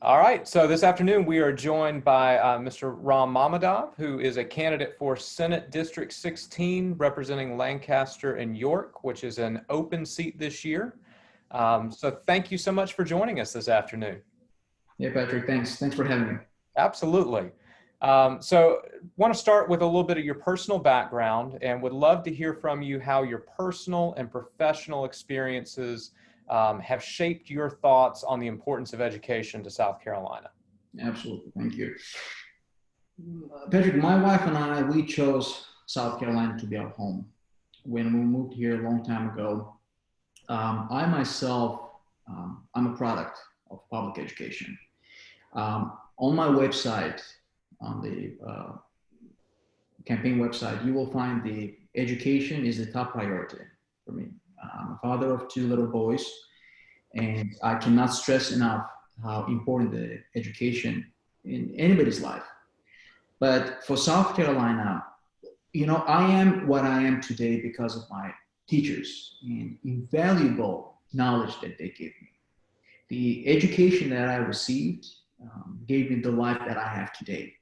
All right, so this afternoon we are joined by Mr. Ram Mammadov, who is a candidate for Senate District 16 representing Lancaster and York, which is an open seat this year. So thank you so much for joining us this afternoon. Yeah, Patrick, thanks. Thanks for having me. Absolutely. So want to start with a little bit of your personal background and would love to hear from you how your personal and professional experiences have shaped your thoughts on the importance of education to South Carolina. Absolutely. Thank you. Patrick, my wife and I, we chose South Carolina to be our home. When we moved here a long time ago, I myself, I'm a product of public education. On my website, on the campaign website, you will find the education is the top priority for me. I'm a father of two little boys, and I cannot stress enough how important the education in anybody's life. But for South Carolina, I am what I am today because of my teachers and invaluable knowledge that they gave me. The education that I received gave me the life that I have today.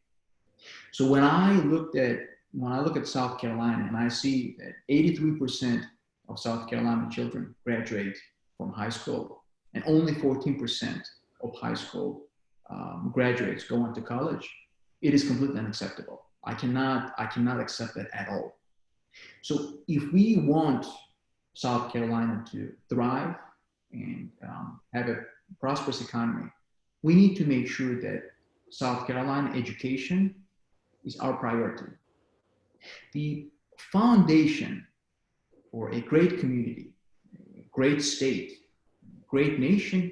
So when I look at South Carolina and I see that 83% of South Carolina children graduate from high school and only 14% of high school graduates go on to college, it is completely unacceptable. I cannot accept that at all. So if we want South Carolina to thrive and have a prosperous economy, we need to make sure that South Carolina education is our priority. The foundation for a great community, a great state, great nation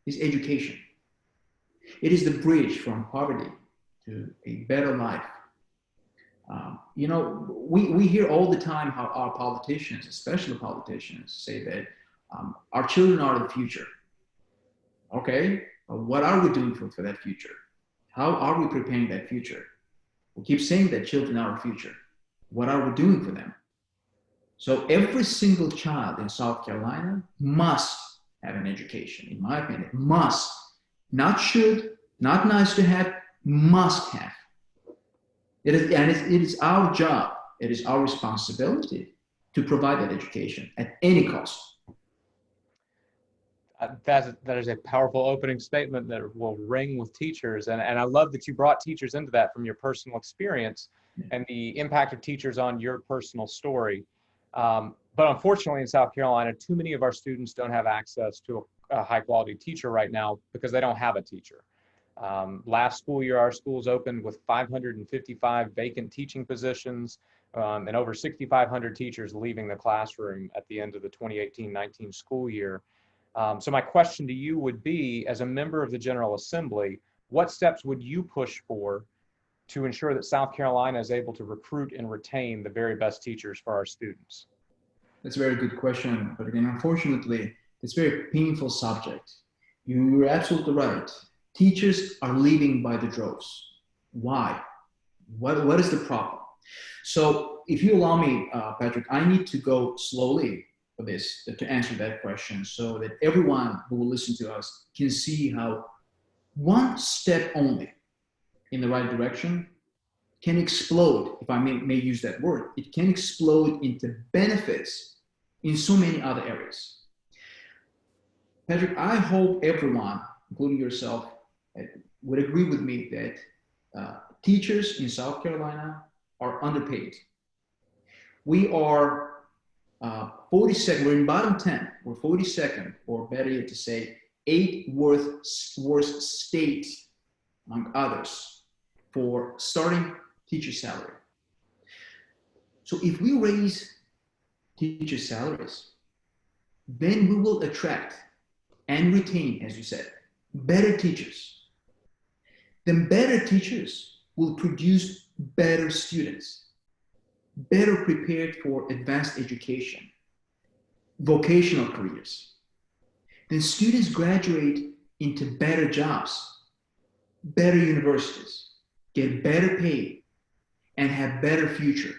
is education. It is the bridge from poverty to a better life. We hear all the time how our politicians, especially politicians, say that our children are the future. Okay, what are we doing for that future? How are we preparing that future? We keep saying that children are our future. What are we doing for them? So every single child in South Carolina must have an education, in my opinion. Must. Not should, not nice to have, must have. It is our job, it is our responsibility to provide that education at any cost. That is a powerful opening statement that will ring with teachers. And I love that you brought teachers into that from your personal experience and the impact of teachers on your personal story. But unfortunately in South Carolina, too many of our students don't have access to a high quality teacher right now because they don't have a teacher. Last school year, our schools opened with 555 vacant teaching positions and over 6,500 teachers leaving the classroom at the end of the 2018-19 school year. So my question to you would be, as a member of the General Assembly, what steps would you push for to ensure that South Carolina is able to recruit and retain the very best teachers for our students? That's a very good question. But again, unfortunately, it's a very painful subject. You're absolutely right. Teachers are leaving by the droves. Why? What is the problem? So if you allow me, Patrick, I need to go slowly for this to answer that question so that everyone who will listen to us can see how one step only in the right direction can explode, if I may use that word, it can explode into benefits in so many other areas. Patrick, I hope everyone, including yourself, would agree with me that teachers in South Carolina are underpaid. We are 42nd, we're in bottom 10, we're 42nd, or better yet to say, 8th worst state, among others, for starting teacher salary. So if we raise teacher salaries, then we will attract and retain, as you said, better teachers. Then better teachers will produce better students, better prepared for advanced education, vocational careers. Then students graduate into better jobs, better universities, get better pay, and have better future.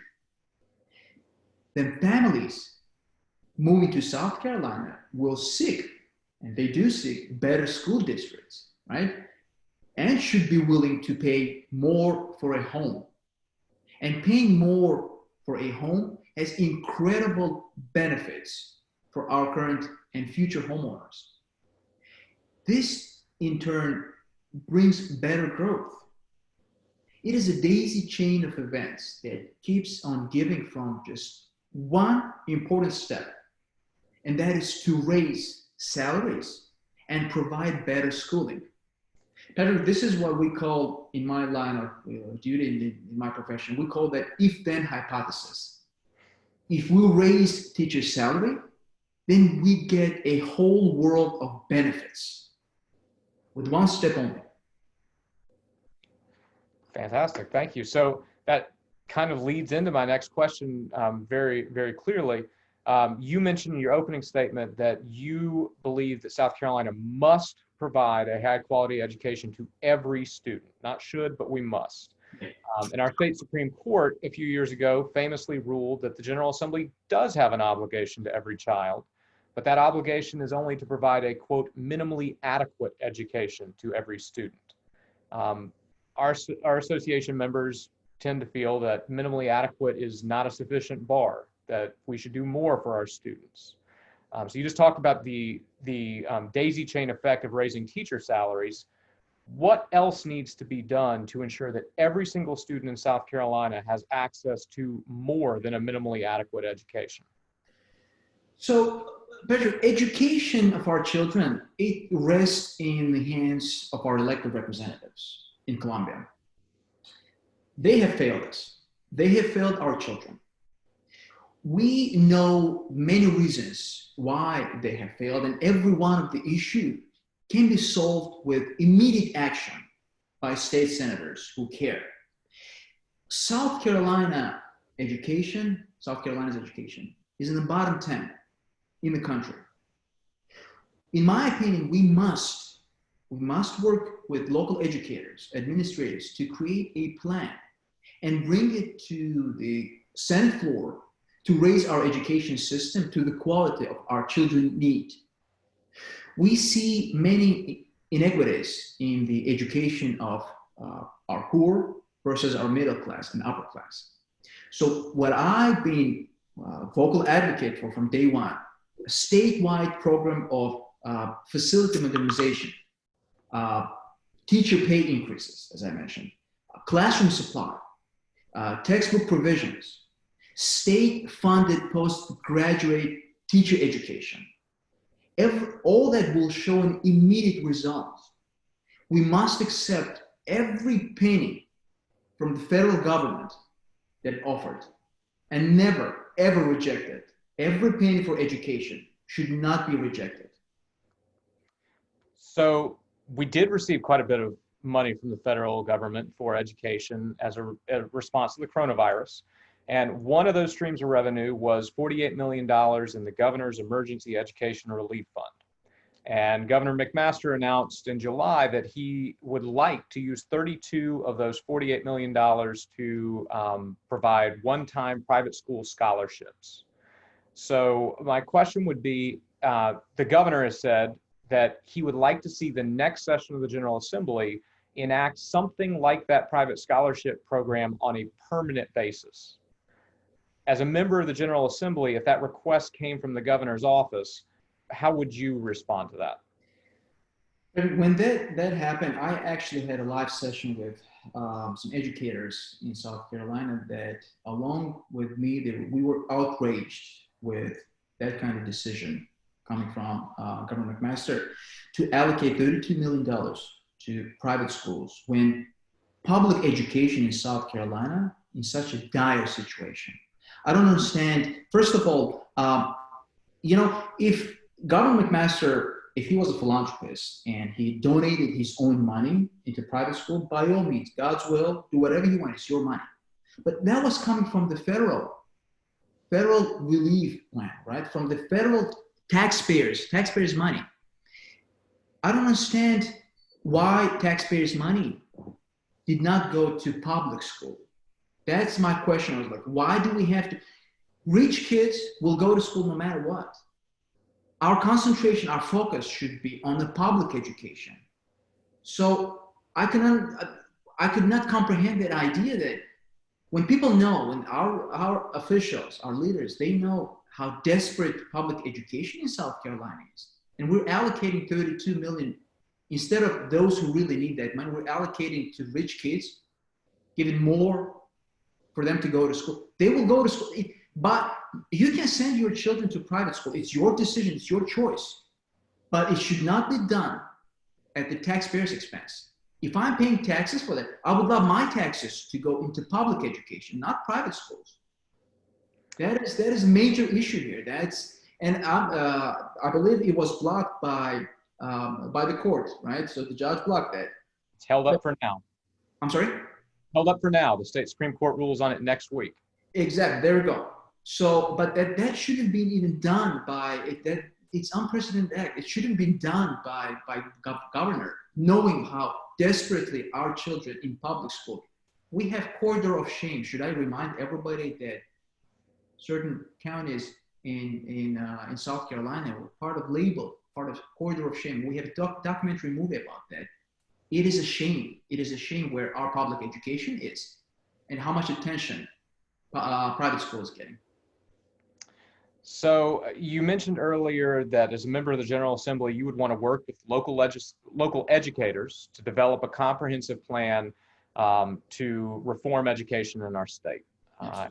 Then families moving to South Carolina will seek, and they do seek, better school districts, right? And should be willing to pay more for a home. And paying more for a home has incredible benefits for our current and future homeowners. This, in turn, brings better growth. It is a daisy chain of events that keeps on giving from just one important step, and that is to raise salaries and provide better schooling. Patrick, this is what we call, in my line of duty, in my profession, we call that if-then hypothesis. If we raise teachers' salary, then we get a whole world of benefits with one step only. Fantastic, thank you. So that kind of leads into my next question very, very clearly. You mentioned in your opening statement that you believe that South Carolina must provide a high quality education to every student. Not should, but we must. And our state Supreme Court a few years ago famously ruled that the General Assembly does have an obligation to every child, but that obligation is only to provide a, quote, minimally adequate education to every student. Our association members tend to feel that minimally adequate is not a sufficient bar, that we should do more for our students. So you just talked about the daisy chain effect of raising teacher salaries. What else needs to be done to ensure that every single student in South Carolina has access to more than a minimally adequate education? So, Patrick, education of our children, it rests in the hands of our elected representatives in Columbia. They have failed us. They have failed our children. We know many reasons why they have failed, and every one of the issues can be solved with immediate action by state senators who care. South Carolina's education is in the bottom 10 in the country. In my opinion, we must work with local educators, administrators to create a plan and bring it to the Senate floor to raise our education system to the quality of our children need. We see many inequities in the education of our poor versus our middle class and upper class. So what I've been vocal advocate for from day one, a statewide program of facility modernization, teacher pay increases, as I mentioned, classroom supply, textbook provisions, state-funded postgraduate teacher education. All that will show an immediate result. We must accept every penny from the federal government that offered and never, ever reject it. Every penny for education should not be rejected. So we did receive quite a bit of money from the federal government for education as a response to the coronavirus. And one of those streams of revenue was $48 million in the governor's emergency education relief fund. And Governor McMaster announced in July that he would like to use 32 of those $48 million to provide one-time private school scholarships. So my question would be, the governor has said that he would like to see the next session of the General Assembly enact something like that private scholarship program on a permanent basis. As a member of the General Assembly, if that request came from the governor's office, how would you respond to that? When that happened, I actually had a live session with some educators in South Carolina that, along with me, we were outraged with that kind of decision coming from Governor McMaster to allocate $32 million to private schools when public education in South Carolina is in such a dire situation. I don't understand. First of all, if Governor McMaster, if he was a philanthropist and he donated his own money into private school, by all means, God's will, do whatever you want, it's your money. But that was coming from the federal relief plan, right? From the federal taxpayers' money. I don't understand why taxpayers' money did not go to public school. That's my question. I was like, why do we have to? Rich kids will go to school no matter what. Our concentration, our focus should be on the public education. So I could not comprehend that idea that when people know, when our officials, our leaders, they know how desperate public education in South Carolina is, and we're allocating 32 million instead of those who really need that money, we're allocating to rich kids, giving more for them to go to school. They will go to school, but you can send your children to private school. It's your decision, it's your choice, but it should not be done at the taxpayer's expense. If I'm paying taxes for that, I would love my taxes to go into public education, not private schools. That is a major issue here. I believe it was blocked by the court, right? So the judge blocked that. It's held up for now. I'm sorry? Held up for now. The state Supreme Court rules on it next week. Exactly. There we go. So, but that shouldn't be even done by it. That it's unprecedented act. It shouldn't be done by governor, knowing how desperately our children in public school. We have corridor of shame. Should I remind everybody that certain counties in South Carolina were part of label, part of corridor of shame? We have a documentary movie about that. It is a shame. It is a shame where our public education is and how much attention private school is getting. So you mentioned earlier that as a member of the General Assembly, you would want to work with local educators to develop a comprehensive plan to reform education in our state.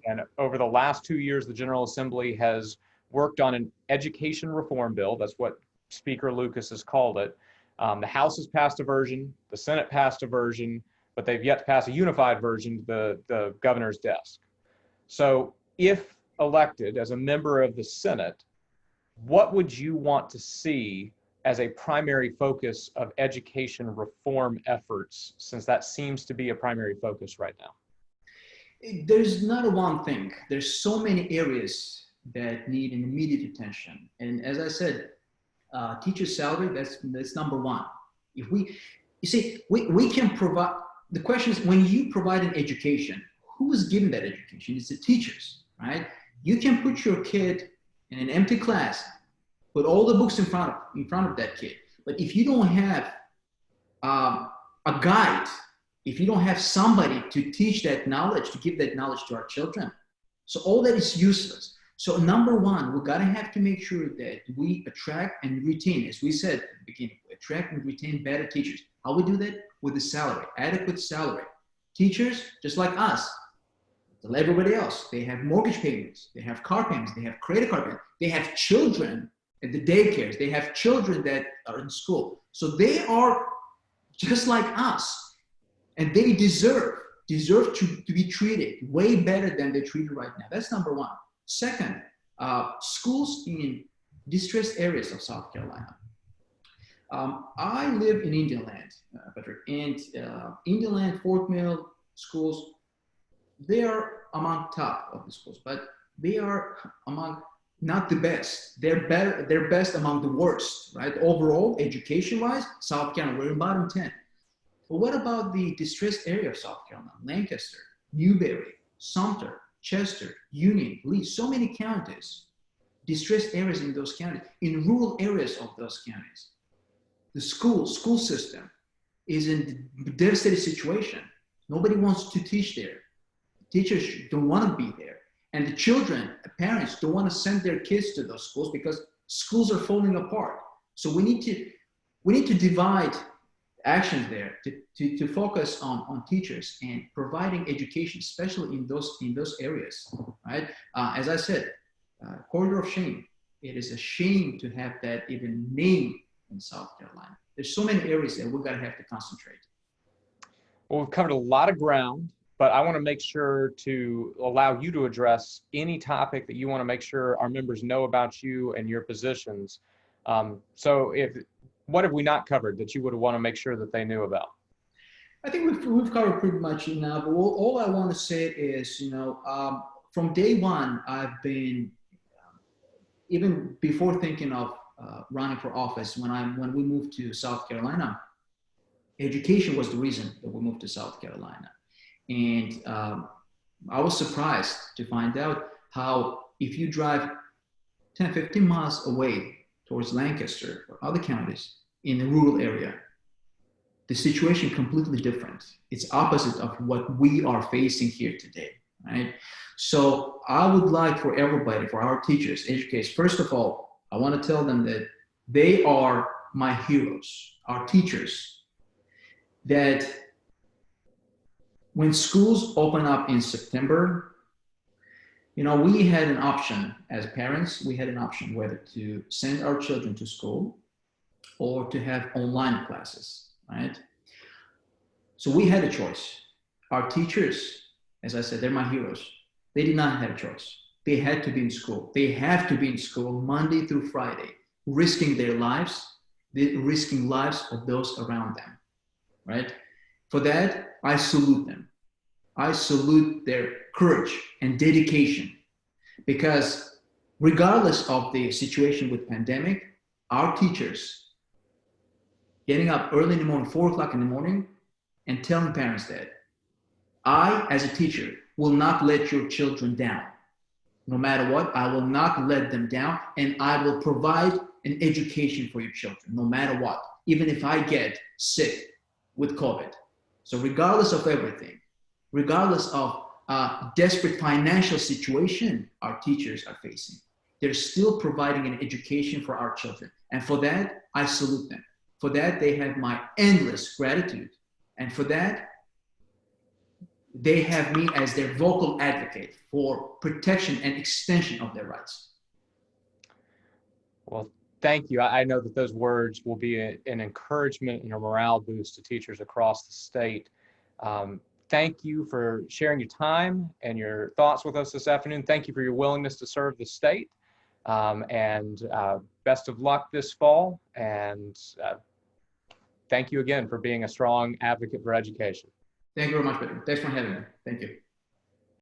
And over the last 2 years, the General Assembly has worked on an education reform bill. That's what Speaker Lucas has called it. The House has passed a version, the Senate passed a version, but they've yet to pass a unified version to the governor's desk. So if elected as a member of the Senate, what would you want to see as a primary focus of education reform efforts, since that seems to be a primary focus right now? There's not a one thing. There's so many areas that need an immediate attention. And as I said, teacher salary, that's number one. If we can provide, the question is, when you provide an education, who is giving that education? It's the teachers, right? You can put your kid in an empty class, put all the books in front of that kid. But if you don't have a guide, if you don't have somebody to teach that knowledge, to give that knowledge to our children, so all that is useless. So number one, we gotta have to make sure that we attract and retain, as we said at the beginning, attract and retain better teachers. How we do that? With the salary, adequate salary. Teachers, just like us, like everybody else, they have mortgage payments, they have car payments, they have credit card payments, they have children at the daycares, they have children that are in school. So they are just like us, and they deserve to be treated way better than they're treated right now. That's number one. Second, schools in distressed areas of South Carolina. I live in Indian Land, Patrick, and Indian Land, Fort Mill schools, they are among top of the schools, but they are among not the best. They're best among the worst, right? Overall, education-wise, South Carolina, we're in bottom 10. But what about the distressed area of South Carolina? Lancaster, Newberry, Sumter, Chester, Union, Lee, so many counties, distressed areas in those counties, in rural areas of those counties. The school system is in a devastated situation. Nobody wants to teach there. Teachers don't want to be there. And the children, parents don't want to send their kids to those schools because schools are falling apart. So we need to divide actions there to focus on teachers and providing education, especially in those areas, right? As I said, corridor of shame. It is a shame to have that even named in South Carolina. There's so many areas that we're gonna have to concentrate. Well, we've covered a lot of ground, but I want to make sure to allow you to address any topic that you want to make sure our members know about you and your positions. So what have we not covered that you would want to make sure that they knew about? I think we've covered pretty much enough. But all I want to say is, from day one, I've been, even before thinking of running for office, when we moved to South Carolina, education was the reason that we moved to South Carolina. And I was surprised to find out how if you drive 10, 15 miles away towards Lancaster or other counties in the rural area, the situation completely different. It's opposite of what we are facing here today, right? So I would like for everybody, for our teachers, educators, first of all, I want to tell them that they are my heroes, our teachers, that when schools open up in September, you know, we had an option as parents, we had an option whether to send our children to school or to have online classes, right? So we had a choice. Our teachers, as I said, they're my heroes. They did not have a choice. They had to be in school. They have to be in school Monday through Friday, risking their lives, risking lives of those around them, right? For that, I salute them. I salute their courage and dedication, because regardless of the situation with pandemic, our teachers getting up early in the morning, 4 o'clock in the morning, and telling parents that I, as a teacher, will not let your children down. No matter what, I will not let them down, and I will provide an education for your children, no matter what, even if I get sick with COVID. So regardless of everything, regardless of desperate financial situation our teachers are facing, they're still providing an education for our children. And for that, I salute them. For that, they have my endless gratitude. And for that, they have me as their vocal advocate for protection and extension of their rights. Well, thank you. I know that those words will be an encouragement and a morale boost to teachers across the state. Thank you for sharing your time and your thoughts with us this afternoon. Thank you for your willingness to serve the state. And best of luck this fall. And thank you again for being a strong advocate for education. Thank you very much, Peter. Thanks for having me. Thank you.